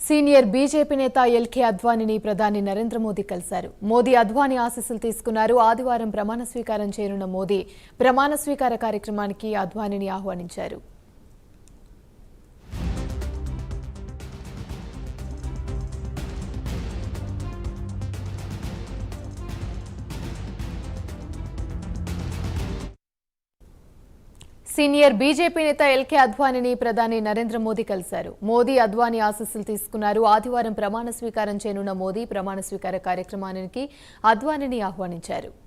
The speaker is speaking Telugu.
సీనియర్ బీజేపీ నేత ఎల్కే అద్వానీని ప్రధాని నరేంద్ర మోదీ కలిశారు. మోదీ అద్వానీ ఆశీస్సులు తీసుకున్నారు. ఆదివారం ప్రమాణ స్వీకారం చేయనున్న మోదీ ప్రమాణ స్వీకార కార్యక్రమానికి అద్వానీని ఆహ్వానించారు. సీనియర్ బీజేపీ నేత ఎల్కే అద్వానీని ప్రధాని నరేంద్ర మోదీ కలిశారు. మోదీ అద్వానీ ఆశీస్సులు తీసుకున్నారు. ఆదివారం ప్రమాణ స్వీకారం చేయనున్న మోదీ ప్రమాణ స్వీకార కార్యక్రమానికి అద్వానీని ఆహ్వానించారు.